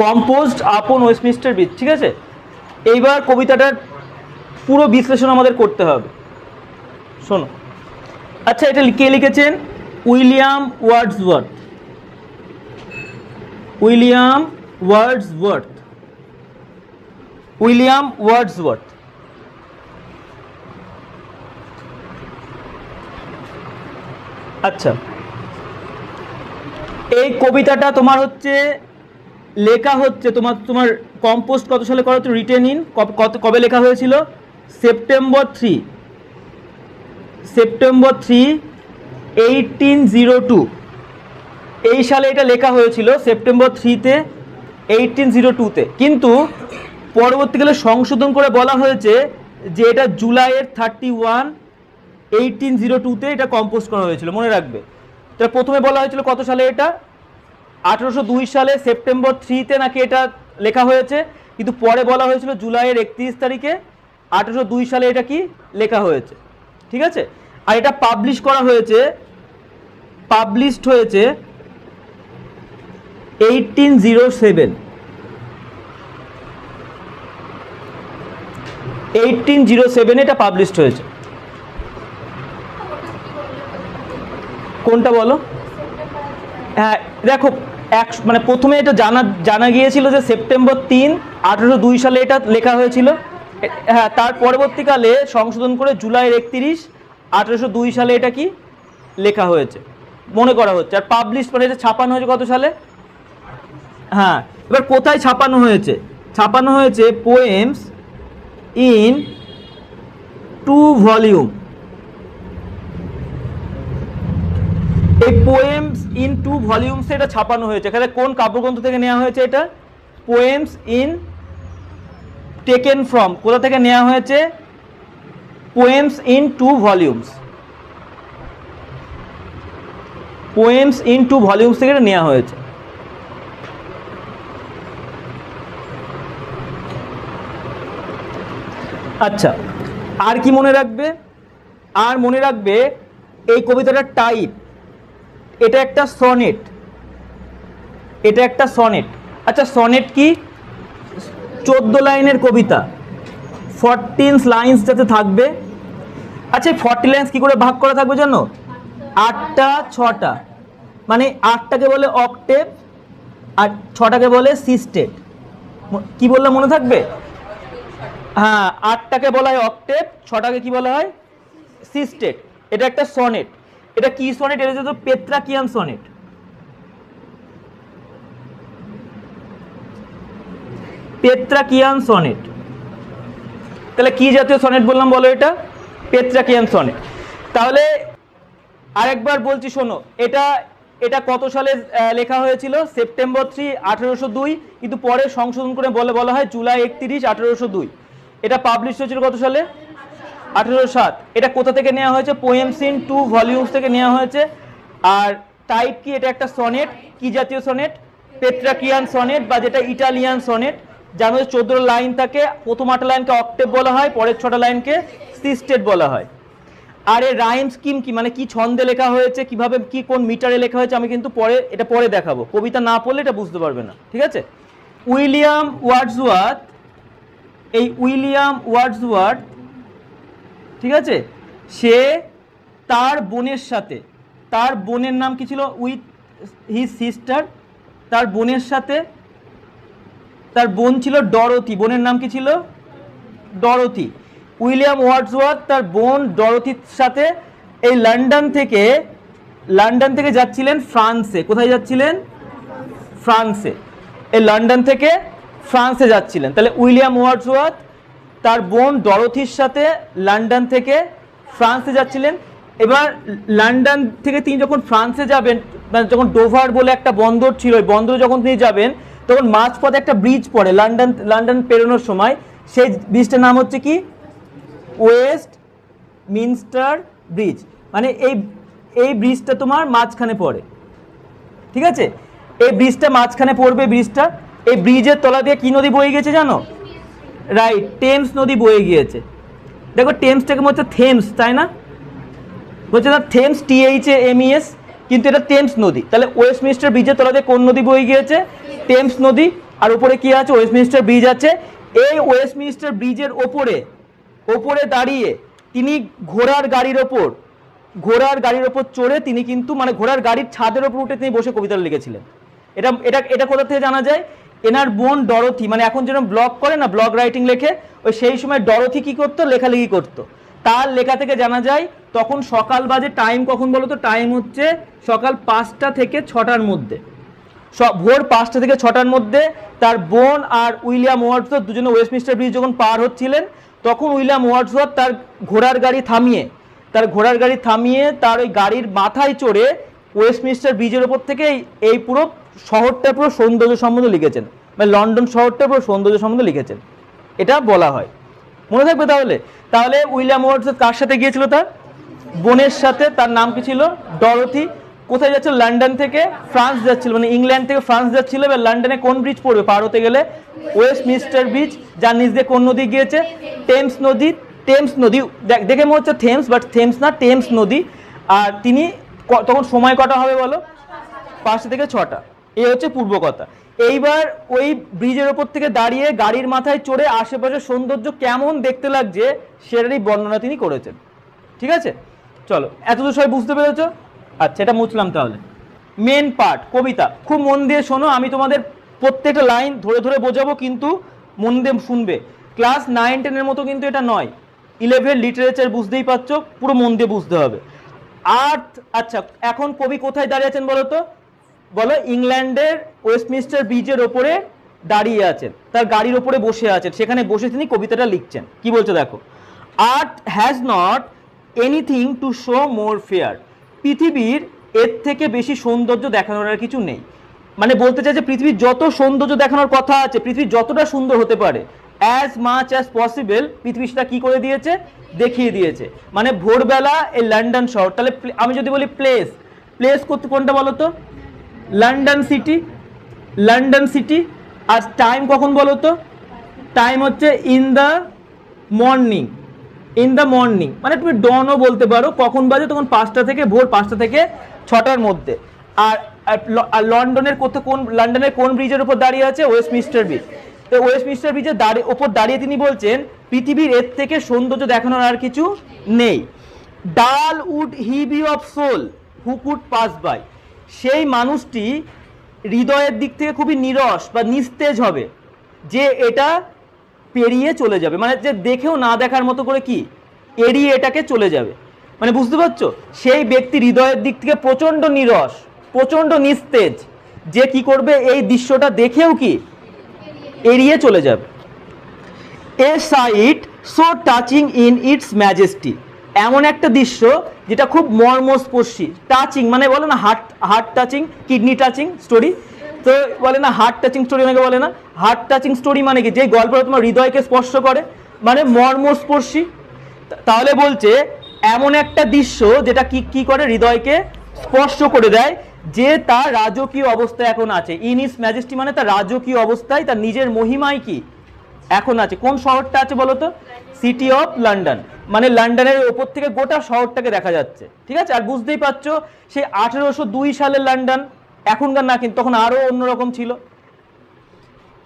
Composed আপন Westminster bridge. ঠিক আছে, এইবার কবিতাটার পুরো বিশ্লেষণ আমাদের করতে হবে। শোনো, আচ্ছা এটা কে লিখেছেন? William Wordsworth. William Wordsworth. William Wordsworth. আচ্ছা, এই কবিতাটা তোমার হচ্ছে লেখা হচ্ছে তোমার কম্পোস্ট কত সালে করা হচ্ছে? রিটেন ইন কবে লেখা হয়েছিল? সেপ্টেম্বর 3, 1802 এই সালে এটা লেখা হয়েছিল, সেপ্টেম্বর 3-তে 1802-তে। কিন্তু পরবর্তীকালে সংশোধন করে বলা হয়েছে যে এটা জুলাইয়ের 31, 1802-তে এটা কম্পোজ করা হয়েছিল। মনে রাখবে, তাহলে প্রথমে বলা হয়েছিল কত সালে? এটা 1802 সালে সেপ্টেম্বর 3-তে নাকি এটা লেখা হয়েছে, কিন্তু পরে বলা হয়েছিল জুলাইয়ের 31 তারিখে 1802 সালে এটা কি লেখা হয়েছে। ঠিক আছে, আর এটা পাবলিশড হয়েছে 1807। 1807 এটা পাবলিশড হয়েছে। কোনটা বলো? হ্যাঁ দেখো, মানে প্রথমে এটা জানা গিয়েছিল যে সেপ্টেম্বর 3, 1802 সালে এটা লেখা হয়েছিল। হ্যাঁ, তার পরবর্তীকালে সংশোধন করে জুলাইয়ের 31, 1802 সালে এটা কি লেখা হয়েছে মনে করা হচ্ছে। আর পাবলিশ মানে এটা ছাপানো হয়েছে কত সালে? হ্যাঁ, এবার কোথায় ছাপানো হয়েছে? ছাপানো হয়েছে পোয়েমস ইন 2 ভলিউম। এই পোয়েমস ইন 2 ভলিউমস এটা ছাপানো হয়েছে। এখানে কোন কাব্যগ্রন্থ থেকে নেওয়া হয়েছে? এটা পোয়েমস ইন টেকেন ফ্রম, কোথা থেকে নেওয়া হয়েছে? Poems in 2 volumes. Poems in 2 volumes থেকে এটা নেওয়া হয়েছে। আচ্ছা, আর কি মনে রাখবে? আর মনে রাখবে এই কবিতাটার টাইপ, এটা একটা সনেট। এটা একটা সনেট। আচ্ছা, সনেট কি? 14 লাইনের কবিতা, 14 লাইন্স যাতে থাকবে। আচ্ছা, এই 40 লাইন্স কি করে ভাগ করা থাকবে জানো? 8টা 6টা, মানে 8টাকে বলে অক্টেভ আর 6টাকে বলে সিস্টেট। কি বললাম মনে থাকবে? হ্যাঁ, 8টাকে বলা হয় অক্টেভ, 6টাকে কি বলা হয়? সিস্টেট। এটা একটা সনেট। এটা কি সনেট? এটা হচ্ছে পেত্রাকিয়ান সনেট। পেত্রাকিয়ান সনেট। তাহলে কি জাতীয় সনেট বললাম বলো? এটা পেত্রাকিয়ান সনেট। তাহলে আরেকবার বলছি শোনো, এটা কত সালে লেখা হয়েছিল? সেপ্টেম্বর 3, 1802, কিন্তু পরে সংশোধন করে বলা হয় জুলাই 31, 1802। এটা পাবলিশ হয়েছিল কত সালে? 1807। এটা কোথা থেকে নেওয়া হয়েছে? পোয়েমস ইন 2 ভলিউমস থেকে নেওয়া হয়েছে। আর টাইপ কি? এটা একটা সনেট। কি জাতীয় সনেট? পেত্রাকিয়ান সনেট, বা যেটা ইটালিয়ান সনেট, যার মধ্যে 14 লাইন থাকে। প্রথম 8টা লাইনকে অক্টেভ বলা হয়, পরের 6টা লাইনকে সিস্টেট বলা হয়। আর এর রাইম স্কিম কি, মানে কি ছন্দে লেখা হয়েছে, কিভাবে কি কোন মিটারে লেখা হয়েছে, আমি কিন্তু পরে দেখাবো। কবিতা না পড়লে এটা বুঝতে পারবে না। ঠিক আছে, উইলিয়াম ওয়ার্ডসওয়ার্থ, এই উইলিয়াম ওয়ার্ডসওয়ার্থ, ঠিক আছে, সে তার বোনের সাথে, তার বোনের নাম কি ছিল? With his sister. তার বোনের সাথে, তার বোন ছিল ডরোথি। বোনের নাম কি ছিল? ডরোথি। উইলিয়াম ওয়ার্ডসওয়ার্থ তার বোন ডরোথির সাথে এই লন্ডন থেকে যাচ্ছিলেন ফ্রান্সে। কোথায় যাচ্ছিলেন? ফ্রান্সে। এই লন্ডন থেকে ফ্রান্সে যাচ্ছিলেন। তাহলে উইলিয়াম ওয়ার্ডসওয়ার্থ তার বোন ডরোথির সাথে লন্ডন থেকে ফ্রান্সে যাচ্ছিলেন। এবার লন্ডন থেকে তিনি যখন ফ্রান্সে যাবেন, মানে যখন ডোভার বলে একটা বন্দর ছিল, ওই বন্দরে যখন তিনি যাবেন, তখন মাঝপথে একটা ব্রিজ পড়ে লন্ডন পেরোনোর সময়। সেই ব্রিজটার নাম হচ্ছে কি? Westminster bridge. মানে এই ব্রিজটা তোমার মাঝখানে পড়ে। ঠিক আছে, এই ব্রিজটা মাঝখানে পড়বে। এই ব্রিজের তলা দিয়ে কি নদী বয়ে গেছে জানো? রাইট, টেমস নদী বয়ে গিয়েছে। দেখো, টেমসটাকে হচ্ছে থেমস, তাই না? বলছে না থেমস, THAMES, কিন্তু এটা টেমস নদী। তাহলে ওয়েস্টমিনস্টার ব্রিজের তলা দিয়ে কোন নদী বয়ে গিয়েছে? টেমস নদী। আর উপরে কি আছে, ওয়েস্টমিনিস্টার ব্রিজ আছে। এই ওয়েস্টমিনিস্টার ব্রিজের ওপরে দাঁড়িয়ে তিনি ঘোড়ার গাড়ির ওপর চড়ে তিনি কিন্তু মানে ঘোড়ার গাড়ির ছাদের ওপর উঠে তিনি বসে কবিতা লিখেছিলেন। এটা এটা এটা কোথা থেকে জানা যায়? এনার বোন ডরথি, মানে এখন যেরকম ব্লগ করে না, ব্লগ রাইটিং লেখে, ওই সেই সময় ডরথি কি করতো, লেখালেখি করতো। তার লেখা থেকে জানা যায় তখন সকাল বাজে, টাইম কখন বলো তো? টাইম হচ্ছে সকাল 5টা থেকে 6টার মধ্যে, ভোর 5টা থেকে 6টার মধ্যে। তার বোন আর উইলিয়াম ওয়ার্ডসওয়ার্থ দুজনে ওয়েস্টমিনিস্টার ব্রিজ যখন পার হচ্ছিলেন, তখন উইলিয়াম ওয়ার্ডসওয়ার্থ তার ঘোড়ার গাড়ি থামিয়ে তার ওই গাড়ির মাথায় চড়ে ওয়েস্টমিনিস্টার ব্রিজের ওপর থেকে এই পুরো শহরটা পুরো সৌন্দর্য সম্বন্ধে লিখেছেন, মানে লন্ডন শহরটা পুরো সৌন্দর্য সম্বন্ধে লিখেছেন, এটা বলা হয়। মনে থাকবে তাহলে উইলিয়াম ওয়ার্ডসওয়ার্থ কার সাথে গিয়েছিল? তার বোনের সাথে। তার নাম কি ছিল? ডরথি। কোথায় যাচ্ছিল? লন্ডন থেকে ফ্রান্স যাচ্ছিল, মানে ইংল্যান্ড থেকে ফ্রান্স যাচ্ছিল। এবার লন্ডনে কোন ব্রিজ পড়বে পার হতে গেলে? ওয়েস্টমিনিস্টার ব্রিজ, যার নিচ দিয়ে কোন নদী গিয়েছে? টেমস নদী। দেখে মনে হচ্ছে থেমস, বাট থেমস না, টেমস নদী। আর তিনি তখন সময় কটা হবে বলো? 5টা থেকে 6টা। এই হচ্ছে পূর্ব কথা। এইবার ওই ব্রিজের ওপর থেকে দাঁড়িয়ে গাড়ির মাথায় চড়ে আশেপাশের সৌন্দর্য কেমন দেখতে লাগছে সেটারই বর্ণনা তিনি করেছেন। ঠিক আছে, চলো এতদূর সবাই বুঝতে পেরেছো? আচ্ছা, এটা মুছলাম। তাহলে মেন পার্ট কবিতা, খুব মন দিয়ে শোনো। আমি তোমাদের প্রত্যেকটা লাইন ধরে ধরে বোঝাবো, কিন্তু মন দিয়ে শুনবে। ক্লাস 9-10 মতো কিন্তু এটা নয়। 11 লিটারেচার বুঝতেই পারছো, পুরো মন দিয়ে বুঝতে হবে। আর্থ, আচ্ছা এখন কবি কোথায় দাঁড়িয়ে আছেন বলো তো? বলো। ইংল্যান্ডের ওয়েস্টমিনিস্টার ব্রিজের ওপরে দাঁড়িয়ে আছেন, তার গাড়ির ওপরে বসে আছেন, সেখানে বসে তিনি কবিতাটা লিখছেন। কি বলছে দেখো, আর্থ has not anything to show more fair. পৃথিবীর এর থেকে বেশি সৌন্দর্য দেখানোর আর কিছু নেই। মানে বলতে চাই যে পৃথিবীর যত সৌন্দর্য দেখানোর কথা আছে, পৃথিবী যতটা সুন্দর হতে পারে, অ্যাজ মাচ অ্যাজ পসিবল পৃথিবী সেটা কি করে দিয়েছে? দেখিয়ে দিয়েছে। মানে ভোরবেলা এই লন্ডন শহর, তাহলে আমি যদি বলি প্লেস করতে কোনটা বলো তো? London city. আর টাইম কখন বলো তো? টাইম হচ্ছে ইন দ্য মর্নিং। মানে তুমি ডনও বলতে পারো। কখন বাজে? তখন 5টা থেকে, ভোর 5টা থেকে 6টার মধ্যে। আর লন্ডনের লন্ডনের কোন ব্রিজের উপর দাঁড়িয়ে আছে? Westminster bridge. তো ওয়েস্টমিনিস্টার ব্রিজের ওপর দাঁড়িয়ে তিনি বলছেন পৃথিবীর এর থেকে সৌন্দর্য দেখানোর আর কিছু নেই। Dull would he be of soul who could pass by. সেই মানুষটি হৃদয়ের দিক থেকে খুবই নিরস বা নিস্তেজ হবে, যে এটা পেরিয়ে চলে যাবে, মানে যে দেখেও না দেখার মতো করে কি এড়িয়ে এটাকে চলে যাবে। মানে বুঝতে পারছো? সেই ব্যক্তি হৃদয়ের দিক থেকে প্রচণ্ড নিরস, প্রচণ্ড নিস্তেজ, যে কি করবে? এই দৃশ্যটা দেখেও কি এড়িয়ে চলে যাবে। A sight so touching in its majesty. এমন একটা দৃশ্য যেটা খুব মর্মস্পর্শী। টাচিং মানে বলে না heart touching, kidney touching story, তো বলে না হার্ট টাচিং স্টোরি, অনেকে বলে না হার্ট টাচিং স্টোরি, মানে কি? যে গল্পটা তোমার হৃদয়কে স্পর্শ করে, মানে মর্মস্পর্শী। তাহলে বলছে এমন একটা দৃশ্য যেটা কি করে? হৃদয়কে স্পর্শ করে দেয়, যে তার রাজকীয় অবস্থায় এখন আছে। ইন ইটস ম্যাজেস্টি মানে তার রাজকীয় অবস্থায়, তার নিজের মহিমায় কি এখন আছে। কোন শহরটা আছে বলো তো? City of London. মানে লন্ডনের ওপর থেকে গোটা শহরটাকে দেখা যাচ্ছে। ঠিক আছে, আর বুঝতেই পারছো সেই 1802 সালের লন্ডন, এখনকার না, কিন্তু তখন আরো অন্যরকম ছিল।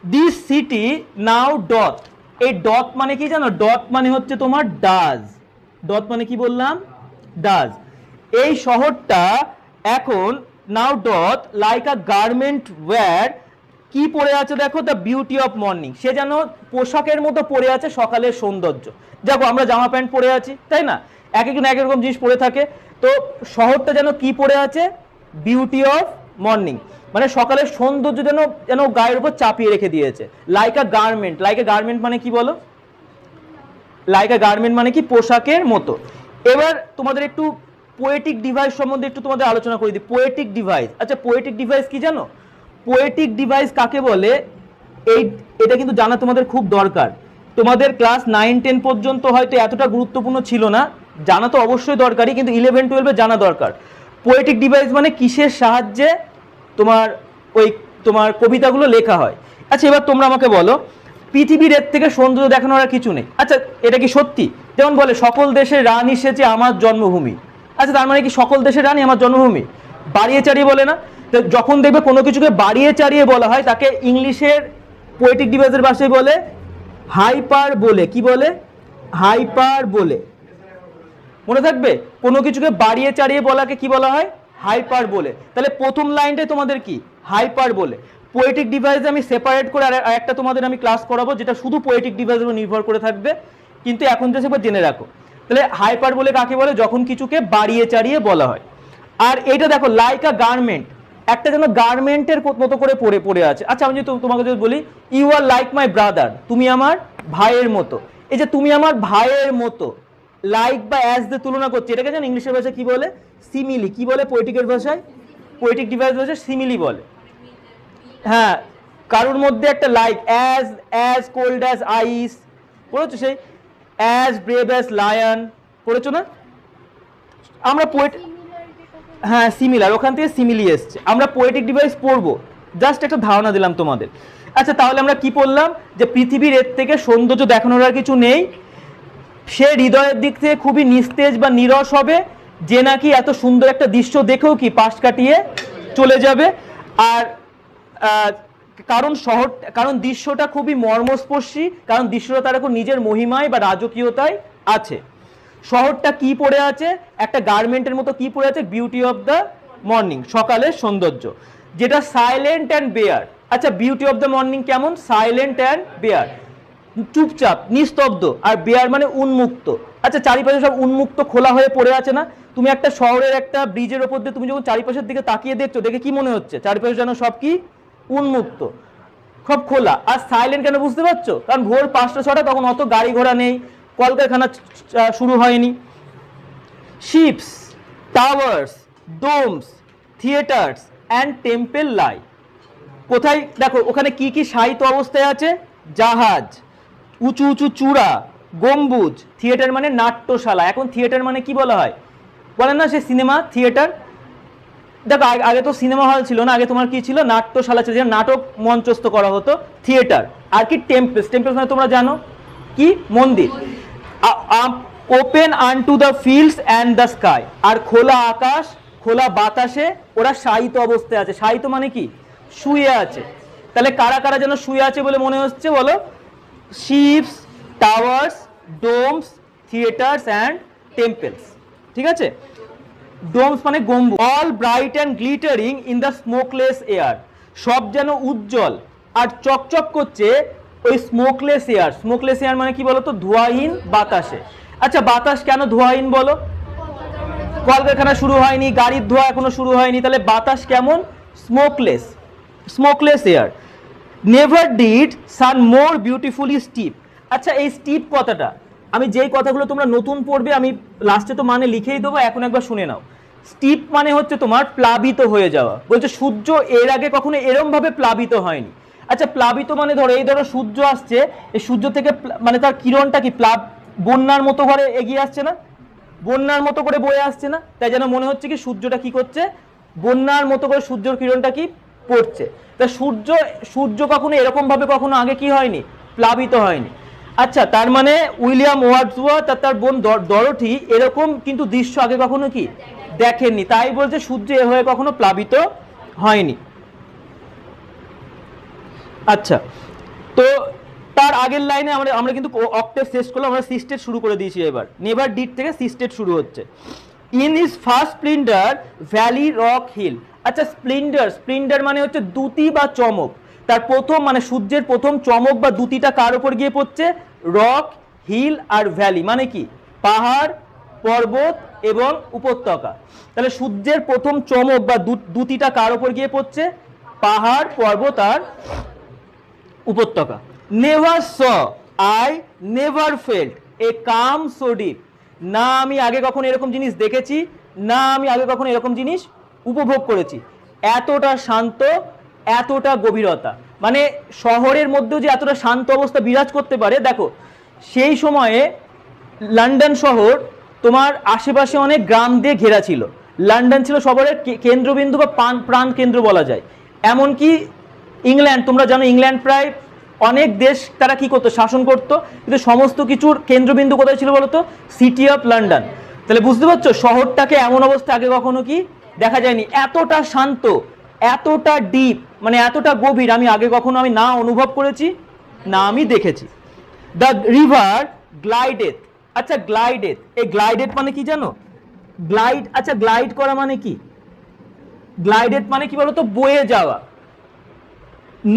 দিস সিটি নাও ডথ। এই ডথ মানে কি জানো? ডথ মানে হচ্ছে তোমার ডাজ। ডথ মানে কি বললাম? ডাজ। এই শহরটা এখন now doth like a garment wear. কি পরে আছে দেখো? The beauty of morning. সে যেন পোশাকের মতো পরে আছে সকালের সৌন্দর্য। দেখো আমরা জামা প্যান্ট পরে আছি, তাই না? এক একজন এক রকম জিনিস পরে থাকে। তো শহরটা যেন কি পরে আছে? বিউটি অফ মর্নিং, মানে সকালের সৌন্দর্য যেন যেন গায়ের উপর চাপিয়ে রেখে দিয়েছে। Like a garment. Like a garment মানে কি বলো? লাইক আ গার্মেন্ট মানে কি? পোশাকের মতো। এবার তোমাদের একটু পোয়েটিক ডিভাইস সম্বন্ধে একটু তোমাদের আলোচনা করে দিই। পোয়েটিক ডিভাইস, আচ্ছা পোয়েটিক ডিভাইস কি জানো? পোয়েটিক ডিভাইস কাকে বলে এটা কিন্তু জানা তোমাদের খুব দরকার। তোমাদের ক্লাস 9-10 পর্যন্ত হয়তো এতটা গুরুত্বপূর্ণ ছিল না, জানা তো অবশ্যই দরকারি, কিন্তু 11-12 জানা দরকার। পোয়েটিক ডিভাইস মানে কিসের সাহায্যে তোমার কবিতাগুলো লেখা হয়। আচ্ছা এবার তোমরা আমাকে বলো, পৃথিবীর এর থেকে সৌন্দর্য দেখানোর আর কিছু নেই। আচ্ছা এটা কি সত্যি? যেমন বলে সকল দেশের রানী সেজে আমার জন্মভূমি। আচ্ছা তার মানে কি সকল দেশের রানী আমার জন্মভূমি? বাড়িয়ে চাড়িয়ে বলে না? তো যখন দেখবে কোনো কিছুকে বাড়িয়ে চাড়িয়ে বলা হয়, তাকে ইংলিশের পোয়েটিক ডিভাইসের ভাষায় বলে হাইপার বলে। কি বলে? হাইপার বলে। মনে থাকবে, কোনো কিছুকে বাড়িয়ে চাড়িয়ে বলাকে কি বলা হয়? হাইপার বলে। তাহলে প্রথম লাইনটাই তোমাদের কি? হাইপার বলে। পোয়েটিক ডিভাইসে আমি সেপারেট করে আর একটা তোমাদের আমি ক্লাস করাবো যেটা শুধু পোয়েটিক ডিভাইসের উপর নির্ভর করে থাকবে, কিন্তু এখন যে সেবার জেনে রাখো। তাহলে হাইপার বলে কাকে বলে? যখন কিছুকে বাড়িয়ে চাড়িয়ে বলা হয়। আর এটা দেখো, লাইক আ গার্মেন্ট, একটা যেন গার্মেন্টের মতো করে পড়ে আছে। আচ্ছা আমি যদি তোমাকে যদি বলি you are like my brother, তুমি আমার ভাইয়ের মতো। এই যে তুমি আমার ভাইয়ের মতো, লাইক বা অ্যাজ দিয়ে তুলনা করছে, এটাকে যেন ইংলিশের ভাষায় কি বলে? সিমিলি। কি বলে পোয়েটিকের ভাষায়? পোয়েটিক ডিভাইস ভাষায় সিমিলি বলে। হ্যাঁ, কারোর মধ্যে একটা like, as cold as ice পড়েছো, সেই অ্যাজ ব্রেভ অ্যাজ লায়ন পড়েছো না? আমরা হ্যাঁ সিমিলার, ওখান থেকে সিমিলি এসছে। আমরা পোয়েটিক ডিভাইস পড়বো, জাস্ট একটা ধারণা দিলাম তোমাদের। আচ্ছা তাহলে আমরা কি পড়লাম? যে পৃথিবীর এর থেকে সৌন্দর্য দেখানোর আর কিছু নেই, সে হৃদয়ের দিক থেকে খুবই নিস্তেজ বা নীরস হবে, যে নাকি এত সুন্দর একটা দৃশ্য দেখেও কি পাশ কাটিয়ে চলে যাবে। আর কারণ দৃশ্যটা খুবই মর্মস্পর্শী, কারণ দৃশ্যটা তার এখন নিজের মহিমায় বা রাজকীয়তায় আছে। শহরটা কি পড়ে আছে? একটা গার্মেন্টের মতো কি পড়ে আছে? বিউটি অফ দ্য মর্নিং, সকালের সৌন্দর্য, যেটা সাইলেন্ট অ্যান্ড বেয়ার। আচ্ছা বিউটি অফ দ্য মর্নিং কেমন? সাইলেন্ট অ্যান্ড বেয়ার, চুপচাপ নিস্তব্ধ, আর বেয়ার মানে উন্মুক্ত। আচ্ছা চারিপাশে সব উন্মুক্ত খোলা হয়ে পড়ে আছে না? তুমি একটা শহরের একটা ব্রিজের ওপর দিয়ে তুমি যখন চারিপাশের দিকে তাকিয়ে দেখছো, দেখে কি মনে হচ্ছে? চারিপাশে যেন সব কি উন্মুক্ত, সব খোলা। আর সাইলেন্ট কেন বুঝতে পারছো? কারণ ভোর 5টা 6টা, তখন অত গাড়ি ঘোড়া নেই, কলকারখানা শুরু হয়নি। Ships, towers, domes, theatres and temple lie. কোথায়? দেখো ওখানে কি কি সাহিত্য অবস্থায় আছে? জাহাজ, উঁচু উঁচু চূড়া, গম্বুজ। থিয়েটার মানে নাট্যশালা। এখন থিয়েটার মানে কি বলা হয়? বলেন না সে সিনেমা থিয়েটার। দেখো আগে তো সিনেমা হল ছিল না, আগে তোমার কি ছিল? নাট্যশালা ছিল, যেখানে নাটক মঞ্চস্থ করা হতো। থিয়েটার। আর কি? টেম্পলস। টেম্পলস মানে তোমরা জানো কি? মন্দির। Open unto the fields and the sky. আর খোলা আকাশ, খোলা বাতাসে ওরা শায়িত অবস্থায় আছে। শায়িত মানে কি? শুয়ে আছে। তাহলে কারা কারা যেন শুয়ে আছে বলে মনে হচ্ছে বলো? Ships, towers, domes, theatres and temples. ঠিক আছে? ডোমস মানে গম্বুজ। All bright and glittering in the smokeless air, সব যেন উজ্জ্বল আর চকচক করছে ওই স্মোকলেস এয়ার। স্মোকলেস এয়ার মানে কি বলতো? ধোঁয়াহীন বাতাসে। আচ্ছা বাতাস কেন ধোঁয়াহীন বলো? কলকারখানা শুরু হয়নি, গাড়ির ধোঁয়া এখনো শুরু হয়নি, তাহলে বাতাস কেমন? Smokeless, smokeless air. Never did sun more beautifully steep. আচ্ছা এই স্টিপ কথাটা, আমি যেই কথাগুলো তোমরা নতুন পড়বে আমি লাস্টে তো মানে লিখেই দেবো, এখন একবার শুনে নাও। স্টিপ মানে হচ্ছে তোমার প্লাবিত হয়ে যাওয়া। বলছে সূর্য এর আগে কখনো এরম ভাবে প্লাবিত হয়নি। আচ্ছা প্লাবিত মানে ধরো এই ধরো সূর্য আসছে, এই সূর্য থেকে মানে তার কিরণটা কি বন্যার মতো করে এগিয়ে আসছে না? বন্যার মতো করে বয়ে আসছে না? তাই যেন মনে হচ্ছে কি সূর্যটা কি করছে? বন্যার মতো করে সূর্যের কিরণটা কি পড়ছে। তা সূর্য কখনো এরকম ভাবে কখনো আগে কি হয়নি? প্লাবিত হয়নি। আচ্ছা তার মানে উইলিয়াম ওয়ার্ডসওয়ার্থ আর তার বোন ডরোথি এরকম কিন্তু দৃশ্য আগে কখনো কি দেখেননি, তাই বলছে সূর্য এ হয়ে কখনো প্লাবিত হয়নি। আচ্ছা তো তার আগের লাইনে আমরা কিন্তু অক্টেভ শেষ করলাম, আমরা সিস্টেট শুরু করে দিয়েছি। এবার নেভার ডিড থেকে সিস্টেট শুরু হচ্ছে। In his first splendour valley rock hill. আচ্ছা স্প্লেন্ডার মানে হচ্ছে দ্যুতি বা চমক। তার প্রথম মানে সূর্যের প্রথম চমক বা দ্যুতিটা কার উপর গিয়ে পড়ছে? রক, হিল আর ভ্যালি মানে কি? পাহাড়, পর্বত এবং উপত্যকা। তাহলে সূর্যের প্রথম চমক বা দ্যুতিটা কার উপর গিয়ে পড়ছে? পাহাড়, পর্বত আর উপত্যকা। Never saw I never felt a calm so deep. না আমি আগে কখনো এরকম জিনিস দেখেছি, না আমি আগে কখনো এরকম জিনিস উপভোগ করেছি। এতটা শান্ত, এতটা গভীরতা, মানে শহরের মধ্যেও যে এতটা শান্ত অবস্থা বিরাজ করতে পারে। দেখো সেই সময়ে লন্ডন শহর তোমার আশেপাশে অনেক গ্রাম দিয়ে ঘেরা ছিল। লন্ডন ছিল শহরের কেন্দ্রবিন্দু বা প্রাণ কেন্দ্র বলা যায়। এমনকি ইংল্যান্ড, তোমরা জানো ইংল্যান্ড প্রায় অনেক দেশ তারা কি করতো? শাসন করতো। কিন্তু সমস্ত কিছুর কেন্দ্রবিন্দু কোথায় ছিল বলতো? City of London. তাহলে বুঝতে পারছো শহরটাকে এমন অবস্থা আগে কখনো কি দেখা যায়নি। এতটা শান্ত, এতটা ডিপ, মানে এতটা গভীর আমি আগে কখনো আমি না অনুভব করেছি, না আমি দেখেছি। The river glideth. আচ্ছা গ্লাইডেথ, এই গ্লাইডেথ মানে কি জানো? গ্লাইড, আচ্ছা গ্লাইড করা মানে কি? গ্লাইডেথ মানে কি বলতো? বয়ে যাওয়া।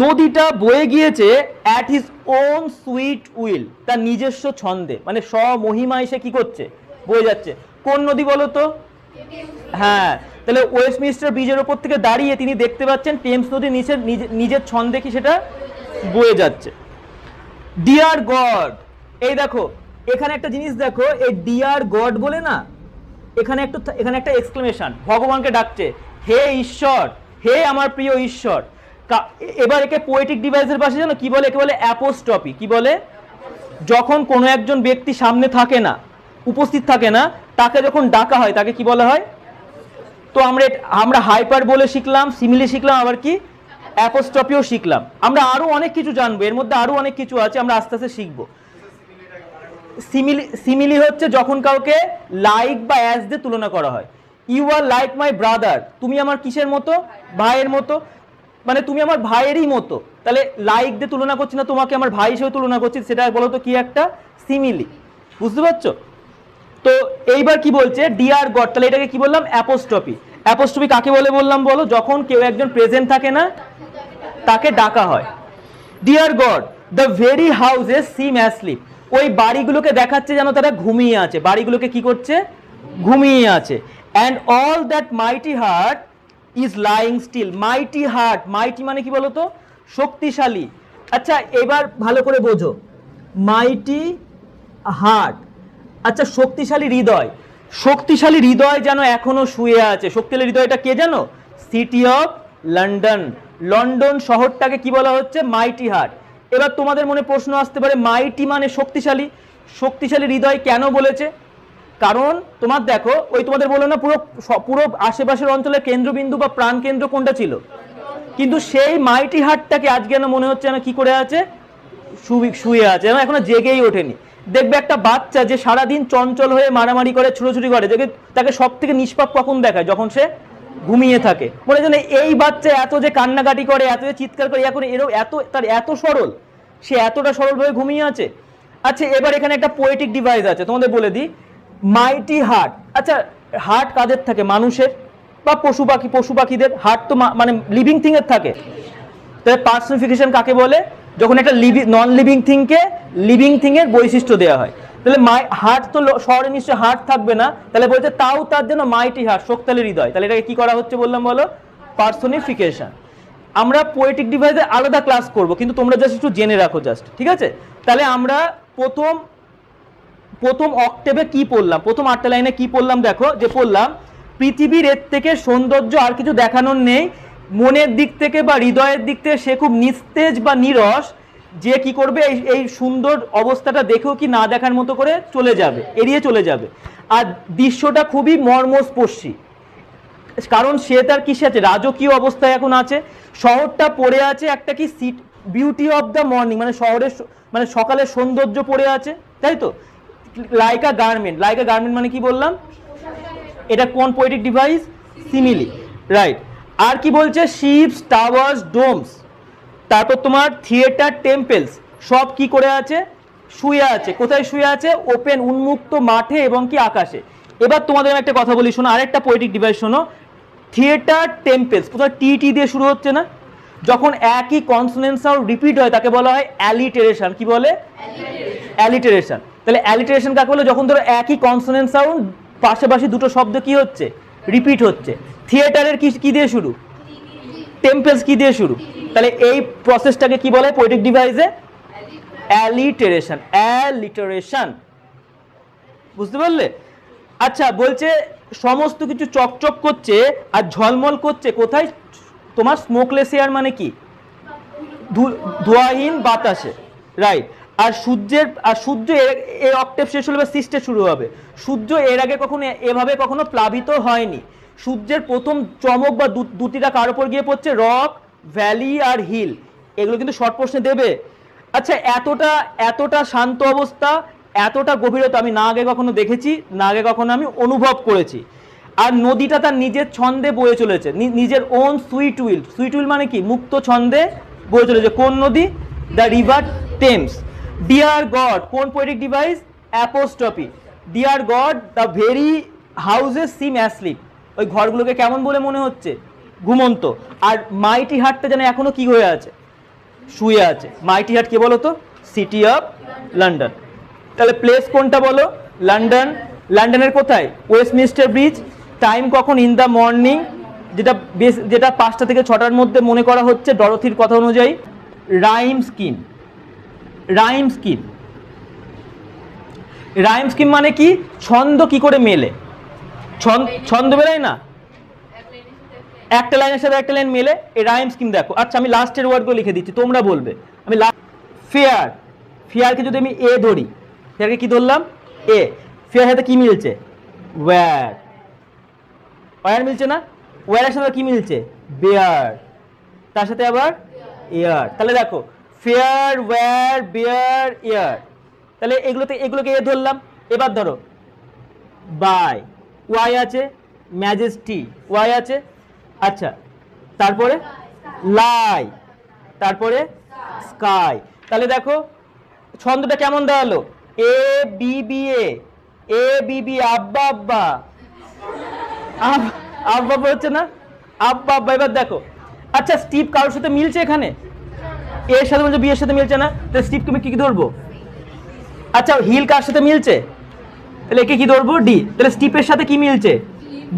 নদীটা বয়ে গিয়েছে at his own sweet will, তার নিজস্ব ছন্দে, মানে স্বমহিমায় সে কি করছে? বয়ে যাচ্ছে। কোন নদী বলো তো? হ্যাঁ, তাহলে ওয়েস্টমিনিস্টার ব্রিজের ওপর থেকে দাঁড়িয়ে তিনি দেখতে পাচ্ছেন টেমস নদী নিজের ছন্দে কি সেটা বয়ে যাচ্ছে। ডিয়ার গড, এই দেখো এখানে একটা জিনিস দেখো, এই ডিয়ার গড বলে না, এখানে একটা এক্সক্লেমেশন, ভগবানকে ডাকছে, হে ঈশ্বর, হে আমার প্রিয় ঈশ্বর। এবার একে পোয়েটিক ডিভাইসের পাশে জানো কি বলে? একে বলে অ্যাপোস্ট্রফি। কি বলে? যখন কোনো একজন ব্যক্তি সামনে থাকে না, উপস্থিত থাকে না, তাকে যখন ডাকা হয় তাকে কি বলা হয়? তো আমরা হাইপার বলে শিখলাম, সিমিলি শিখলাম, আবার কি অ্যাপোস্ট্রফিও শিখলাম। আমরা আরো অনেক কিছু জানবো, এর মধ্যে আরো অনেক কিছু আছে, আমরা আস্তে আস্তে শিখবো। সিমিলি হচ্ছে যখন কাউকে লাইক বা অ্যাজ দিয়ে তুলনা করা হয়। You are like my brother, তুমি আমার কিসের মতো? ভাইয়ের মতো, মানে তুমি আমার ভাইয়েরই মতো। তাহলে লাইক দিয়ে তুলনা করছি না, তোমাকে আমার ভাই হিসেবে তুলনা করছি, সেটা বলো তো কি একটা সিমিলি। বুঝতে পারছো? তো এইবার কি বলছে? ডিয়ার গড, তাহলে এটাকে কি বললাম? অ্যাপোস্ট্রফি। অ্যাপোস্ট্রফি কাকে বলে বললাম বলো? যখন কেউ একজন প্রেজেন্ট থাকে না, তাকে ডাকা হয়। Dear God, the very houses seem asleep, ওই বাড়িগুলোকে দেখাচ্ছে যেন তারা ঘুমিয়ে আছে। বাড়িগুলোকে কি করছে? ঘুমিয়ে আছে। And all that mighty heart is lying still. Mighty heart, mighty মানে কি বলতো? শক্তিশালী। আচ্ছা এবার ভালো করে বোঝো, মাইটি হার্ট, আচ্ছা শক্তিশালী হৃদয়, শক্তিশালী হৃদয় যেন এখনো শুয়ে আছে। শক্তিশালী হৃদয়টা কে জানো? City of London. লন্ডন শহরটাকে কি বলা হচ্ছে? মাইটি হার্ট। এবার তোমাদের মনে প্রশ্ন আসতে পারে, মাইটি মানে শক্তিশালী, শক্তিশালী হৃদয় কেন বলেছে? কারণ তোমার দেখো, ওই তোমাদের বললো না পুরো আশেপাশের অঞ্চলের কেন্দ্রবিন্দু বা প্রাণ কেন্দ্র কোনটা ছিল? কিন্তু সেই মাইটি হার্টটাকে আজকে যেন মনে হচ্ছে না কি করে আছে? শুয়ে আছে, যেন এখনো জেগেই ওঠেনি। দেখবে একটা বাচ্চা যে সারাদিন চঞ্চল হয়ে মারামারি করে, ছুটোছুটি করে, দেখবে তাকে সব থেকে নিষ্পাপ কখন দেখায়? যখন সে ঘুমিয়ে থাকে। মনে হয় এই বাচ্চা এত যে কান্নাকাটি করে, এত যে চিৎকার করে, এখন তার এত সরল, সে এতটা সরলভাবে ঘুমিয়ে আছে। আচ্ছা এবার এখানে একটা পোয়েটিক ডিভাইস আছে, তোমাদের বলে দিই। মাইটি হার্ট, আচ্ছা হার্ট কাদের থাকে? মানুষের বা পশু পাখিদের হার্ট তো মানে লিভিং থিং এর থাকে। তাহলে পার্সনিফিকেশন কাকে বলে? যখন একটা নন লিভিং থিংকে লিভিং থিং এর বৈশিষ্ট্য দেওয়া হয়। তাহলে হার্ট তো শহরে নিশ্চয়ই হার্ট থাকবে না, তাহলে বলছে তাও তার জন্য মাইটি হার্ট, শক্তিশালী হৃদয়। তাহলে এটাকে কি করা হচ্ছে বললাম বলো? পার্সনিফিকেশন। আমরা পোয়েটিক ডিভাইসে আলাদা ক্লাস করব, কিন্তু তোমরা জাস্ট একটু জেনে রাখো জাস্ট, ঠিক আছে? তাহলে আমরা প্রথম অক্টেভে কি পড়লাম? প্রথম 8টা লাইনে কি পড়লাম দেখো, যে পড়লাম পৃথিবীর এর থেকে সৌন্দর্য আর কিছু দেখানোর নেই, মনের দিক থেকে বা হৃদয়ের দিক থেকে সে খুব নিস্তেজ বা নিরস, যে কি করবে এই সুন্দর অবস্থাটা দেখেও কি না দেখার মতো করে চলে যাবে, এড়িয়ে চলে যাবে। আর দৃশ্যটা খুবই মর্মস্পর্শী, কারণ সে তার কিসে আছে? রাজকীয় অবস্থায় এখন আছে। শহরটা পড়ে আছে একটা কি বিউটি অফ দ্য মর্নিং, মানে শহরের মানে সকালের সৌন্দর্য পড়ে আছে, তাই তো? লাইকা গার্মেন্ট, লাইকা গার্মেন্ট মানে কি বললাম? এটা কোন পোয়েটিক ডিভাইস? Simile, right. আর কি বলছে? শিপস, টাওয়ার্স, ডোমস, তারপর তোমার থিয়েটার, টেম্পলস, সব কি করে আছে? শুয়ে আছে। কোথায় শুয়ে আছে? ওপেন, উন্মুক্ত মাঠে এবং কি আকাশে। এবার তোমাদের একটা কথা বলি, শোনো, আরেকটা পোয়েটিক ডিভাইস শোনো। থিয়েটার, টেম্পলস, কোথায় টি দিয়ে শুরু হচ্ছে না? যখন একই কনসোনেন্ট সাউন্ড রিপিট হয় তাকে বলা হয় অ্যালিটারেশন। কি বলে? অ্যালিটারেশন। তাহলে অ্যালিটারেশন কাকে বলে? যখন ধরো একই কনসোনেন্ট সাউন্ড পাশাপাশি দুটো শব্দ কি হচ্ছে? রিপিট হচ্ছে। থিয়েটারের কি দিয়ে শুরু? টেম্পলস কি দিয়ে শুরু? তাহলে এই প্রসেসটাকে কি বলে পোয়েটিক ডিভাইসে? অ্যালিটারেশন। অ্যালিটারেশন, বুঝতে পারলে? আচ্ছা বলছে সমস্ত কিছু চকচক করছে আর ঝলমল করছে কোথায়? তোমার স্মোকলেস এয়ার মানে কি? ধোঁয়াহীন বাতাসে, রাইট। আর সূর্য এর অক্টেভ শেষ হলে সিস্টে শুরু হবে। সূর্য এর আগে এভাবে কখনো প্লাবিত হয়নি। সূর্যের প্রথম চমক বা দুটিটা কার উপর গিয়ে পড়ছে? রক, ভ্যালি আর হিল। এগুলো কিন্তু শর্ট প্রশ্নে দেবে। আচ্ছা এতটা শান্ত অবস্থা, এতটা গভীরতা আমি না আগে কখনো দেখেছি, না আগে কখনো আমি অনুভব করেছি। আর নদীটা তার নিজের ছন্দে বয়ে চলেছে, নিজের own sweet will. Sweet will মানে কি? মুক্ত ছন্দে বয়ে চলেছে। কোন নদী? The river Thames. Dear God, কোন poetic device? Apostrophe. Dear God, the very houses seem asleep. ওই ঘরগুলোকে কেমন বলে মনে হচ্ছে? ঘুমন্ত। আর মাইটি হার্টটা যেন এখনো কি হয়ে আছে? শুয়ে আছে। মাইটি হার্ট কে বলো তো? City of London. তাহলে প্লেস কোনটা বলো? লন্ডন। লন্ডনের কোথায়? Westminster bridge. টাইম কখন? ইন দ্য মর্নিং, যেটা 5টা থেকে 6টার মধ্যে মনে করা হচ্ছে ডরথির কথা অনুযায়ী। Rhyme scheme. Rhyme scheme, rhyme scheme মানে কি? ছন্দ কি করে মেলে? ছন্দ মেলায় না, একটা লাইনের সাথে একটা লাইন মেলে, এই রাইম স্কিম দেখো। আচ্ছা আমি লাস্টের ওয়ার্ডগুলো লিখে দিচ্ছি, তোমরা বলবে। আমি ফেয়ার, ফেয়ারকে যদি আমি এ ধরি, ফেয়ারকে কি ধরলাম? এ। ফেয়ার সাথে কি মিলছে? ওয়্যার। ওয়্যার মিলছে না? ওয়্যারের সাথে কি মিলছে? বেয়ার। তার সাথে আবার এয়ার। তাহলে দেখো ফেয়ার, ওয়্যার, বেয়ার, এয়ার। তাহলে এগুলোকে এ ধরলাম। এবার ধরো বাই, ওয়াই আছে, ম্যাজেস্টি, ওয়াই আছে। আচ্ছা তারপরে লাই, তারপরে স্কাই। তাহলে দেখো ছন্দটা কেমন দাঁড়ালো? A B B A, A B B, আব্বা আব্বা, আব্বা আব্বা হচ্ছে না? আব্বা আব্বা। এবার দেখো, আচ্ছা স্টিভ কারোর সাথে মিলছে এখানে? এর সাথে বলছে, বি এর সাথে মিলছে না, তাহলে স্টিভকে আমি কি ধরবো? আচ্ছা হিল কার সাথে মিলছে? তাহলে একে কি ধরবো? ডি। তাহলে স্টিপের সাথে কি মিলছে?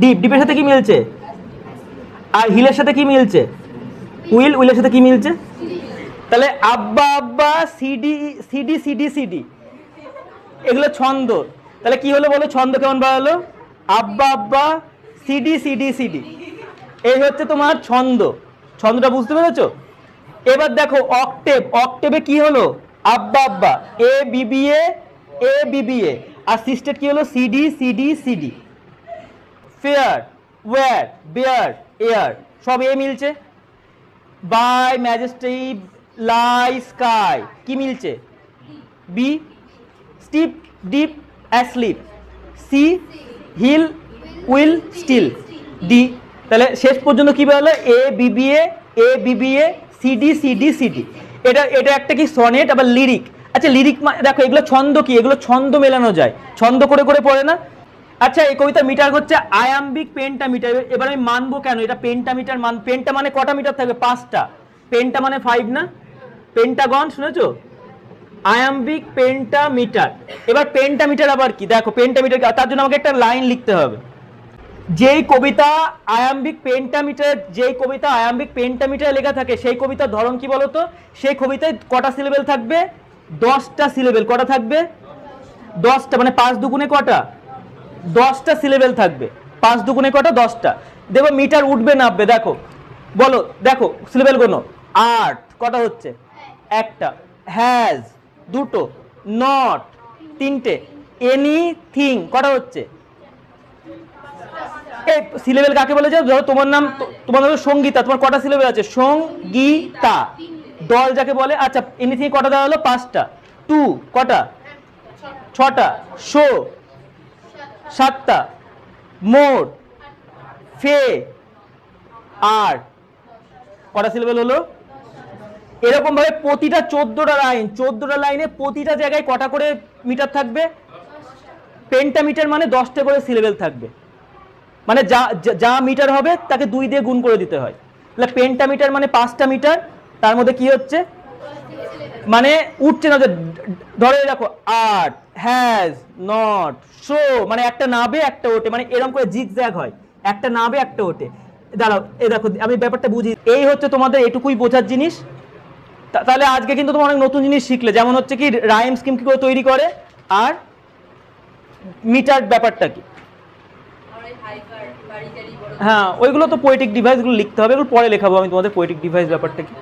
ডিপ। ডিপের সাথে কি মিলছে? আর হিলের সাথে কি মিলছে? উইল। উইলের সাথে কি মিলছে? তাহলে আব্বা আব্বা, সিডি সিডি সিডি সিডি, এগুলো ছন্দ। তাহলে কি হলো বলো? ছন্দ কেমন বাড়ালো? আব্বা আব্বা, সিডি সিডি সিডি, এই হচ্ছে তোমার ছন্দ। ছন্দটা বুঝতে পেরেছো? এবার দেখো অক্টেভ। অক্টেভে কি হলো? আব্বা আব্বা, এ B B A, A BBA. R sestet কি হলো? C D C D C D. Fair, wear, bare, air, সব এ মিলছে। বাই, ম্যাজেস্টি, লাই, স্কাই, কি মিলছে? B. Steep, deep, asleep. C, hill, will, still. D. তাহলে শেষ পর্যন্ত কি বেরোলো? A B B A, A B B A, C D C D C D. এটা একটা কি সনেট, আবার লিরিক। আচ্ছা লিরিক দেখো এগুলো ছন্দ কি? এগুলো ছন্দ মেলানো যায়, ছন্দ করে করে পড়ে না? আচ্ছা এই কবিতার মিটার হচ্ছে আয়াম্বিক পেন্টামিটার। এবার আমি মানবো কেন এটা পেন্টামিটার? পেন্টা মানে কটা মিটার থাকবে? 5টা। পেন্টা মানে 5 না? পেন্টাগন শুনেছো? Iambic pentameter. এবার পেন্টামিটার আবার কি? দেখো পেন্টামিটার, তার জন্য আমাকে একটা লাইন লিখতে হবে। যেই কবিতা আয়াম্বিক পেন্টামিটার লেখা থাকে সেই কবিতার ধরন কি বলতো? সেই কবিতায় কটা সিলেবেল থাকবে? 10টা সিলেবেল। কটা থাকবে? 10টা। মানে 5 দুগুণে কটা? 10টা সিলেবেল থাকবে। 5 দুগুণে কটা? 10টা। দেখো মিটার উঠবে নামবে, দেখো বলো, দেখো সিলেবেল গুলো। আর্ট কটা হচ্ছে? একটা। হ্যাজ দুটো। নট তিনটে। এনিথিং কটা হচ্ছে? এই সিলেবেল কাকে বলে? যাও ধরো তোমার নাম, তোমার নাম সঙ্গীতা, তোমার কটা সিলেবেল আছে? সঙ্গীতা। দল যাকে বলে। আচ্ছা এনিথিং কটা দেওয়া হলো? 5টা। টু কটা? 6টা। শো 7টা। মোর, ফে, আর কটা সিলেবেল হলো? এরকম ভাবে প্রতিটা 14টা লাইন, 14টা লাইনে প্রতিটা জায়গায় কটা করে মিটার থাকবে? পেন্টামিটার মানে 10টা করে সিলেবেল থাকবে। মানে যা মিটার হবে তাকে 2 দিয়ে গুণ করে দিতে হয়। তাহলে পেন্টামিটার মানে 5টা মিটার, তার মধ্যে কি হচ্ছে? মানে উঠছে না। ধরে দেখো আর্ট, হ্যাজ, নট, শো, মানে একটা নাবে একটা ওঠে, মানে এরকম করে জিগজ্যাগ হয়, একটা নাবে একটা ওঠে। দাঁড়াও এই দেখো আমি ব্যাপারটা বুঝি। এই হচ্ছে তোমাদের এটুকুই বোঝার জিনিস। তাহলে আজকে কিন্তু তোমরা অনেক নতুন জিনিস শিখলে, যেমন হচ্ছে কি রাইম স্কিম কি করে তৈরি করে, আর মিটার ব্যাপারটা কি। হ্যাঁ ওইগুলো তো পোয়েটিক ডিভাইসগুলো লিখতে হবে, এগুলো পরে লেখাবো আমি তোমাদের পোয়েটিক ডিভাইস ব্যাপারটা কি।